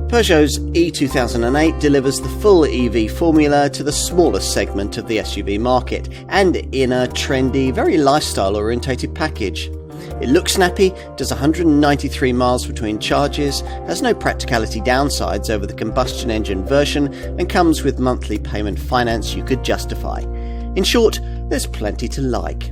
Peugeot's e-2008 delivers the full EV formula to the smallest segment of the SUV market, and in a trendy, very lifestyle-orientated package. It looks snappy, does 193 miles between charges, has no practicality downsides over the combustion engine version, and comes with monthly payment finance you could justify. In short, there's plenty to like.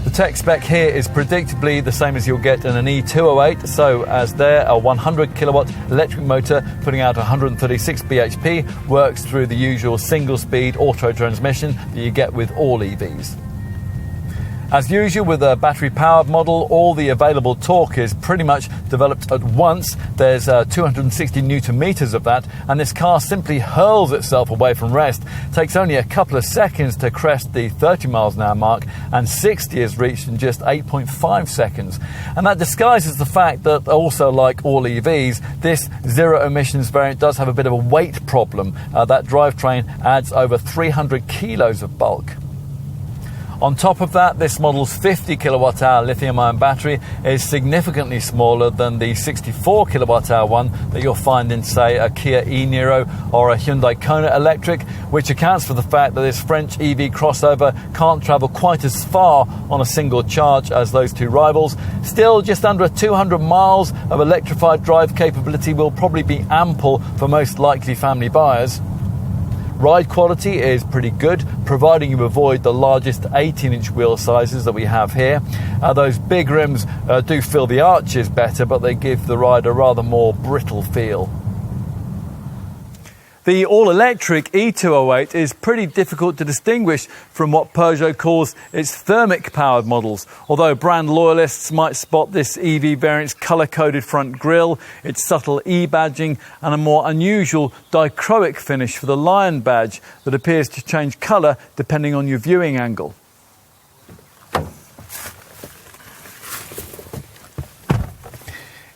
The tech spec here is predictably the same as you'll get in an e-208, so as there, a 100 kilowatt electric motor putting out 136 bhp works through the usual single-speed auto transmission that you get with all EVs. As usual with a battery-powered model, all the available torque is pretty much developed at once. There's 260 newton meters of that, and this car simply hurls itself away from rest. It takes only a couple of seconds to crest the 30 miles an hour mark, and 60 is reached in just 8.5 seconds. And that disguises the fact that also, like all EVs, this zero emissions variant does have a bit of a weight problem. That drivetrain adds over 300 kilos of bulk. On top of that, this model's 50 kilowatt-hour lithium-ion battery is significantly smaller than the 64 kilowatt-hour one that you'll find in, say, a Kia e-Niro or a Hyundai Kona electric, which accounts for the fact that this French EV crossover can't travel quite as far on a single charge as those two rivals. Still, just under 200 miles of electrified drive capability will probably be ample for most likely family buyers. Ride quality is pretty good, providing you avoid the largest 18-inch wheel sizes that we have here. Those big rims do fill the arches better, but they give the ride a rather more brittle feel. The all-electric e-208 is pretty difficult to distinguish from what Peugeot calls its thermic-powered models, although brand loyalists might spot this EV variant's colour-coded front grille, its subtle E-badging and a more unusual dichroic finish for the lion badge that appears to change colour depending on your viewing angle.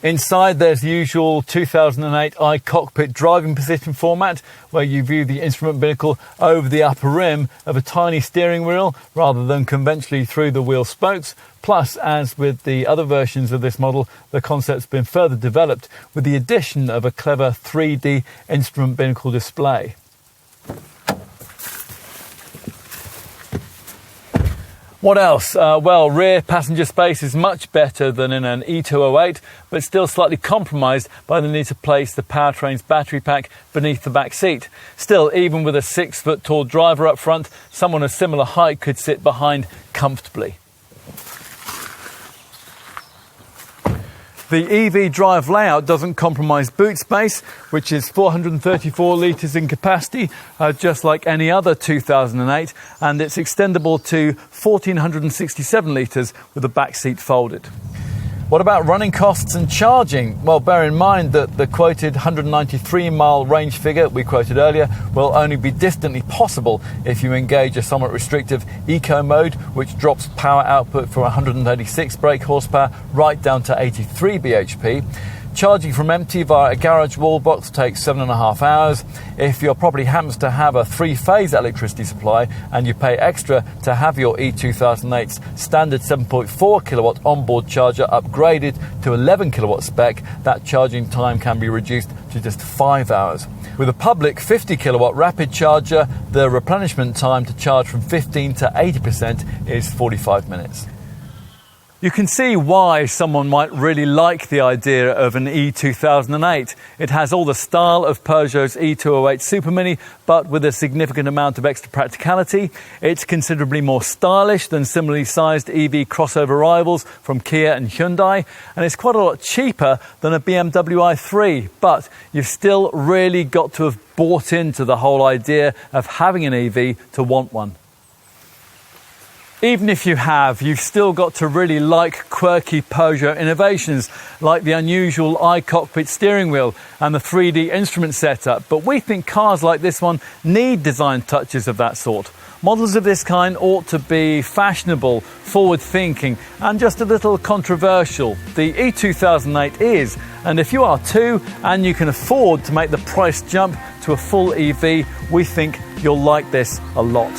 Inside, there's the usual 2008 iCockpit driving position format, where you view the instrument binnacle over the upper rim of a tiny steering wheel rather than conventionally through the wheel spokes. Plus, as with the other versions of this model, the concept's been further developed with the addition of a clever 3D instrument binnacle display. What else? Well, rear passenger space is much better than in an e-208, but still slightly compromised by the need to place the powertrains battery pack beneath the back seat. Still, even with a 6-foot tall driver up front, someone of similar height could sit behind comfortably. The EV drive layout doesn't compromise boot space, which is 434 litres in capacity, just like any other 2008, and it's extendable to 1,467 litres with the back seat folded. What about running costs and charging? Well, bear in mind that the quoted 193-mile range figure we quoted earlier will only be distantly possible if you engage a somewhat restrictive eco mode, which drops power output from 136 brake horsepower right down to 83 bhp. Charging from empty via a garage wall box takes 7.5 hours. If your property happens to have a 3-phase electricity supply and you pay extra to have your e-2008's standard 7.4 kilowatt onboard charger upgraded to 11 kilowatt spec, that charging time can be reduced to just 5 hours. With a public 50 kilowatt rapid charger, the replenishment time to charge from 15 to 80% is 45 minutes. You can see why someone might really like the idea of an e-2008. It has all the style of Peugeot's e-208 Supermini, but with a significant amount of extra practicality. It's considerably more stylish than similarly sized EV crossover rivals from Kia and Hyundai, and it's quite a lot cheaper than a BMW i3. But you've still really got to have bought into the whole idea of having an EV to want one. Even if you have, you've still got to really like quirky Peugeot innovations, like the unusual iCockpit steering wheel and the 3D instrument setup. But we think cars like this one need design touches of that sort. Models of this kind ought to be fashionable, forward-thinking, and just a little controversial. The e-2008 is, and if you are too, and you can afford to make the price jump to a full EV, we think you'll like this a lot.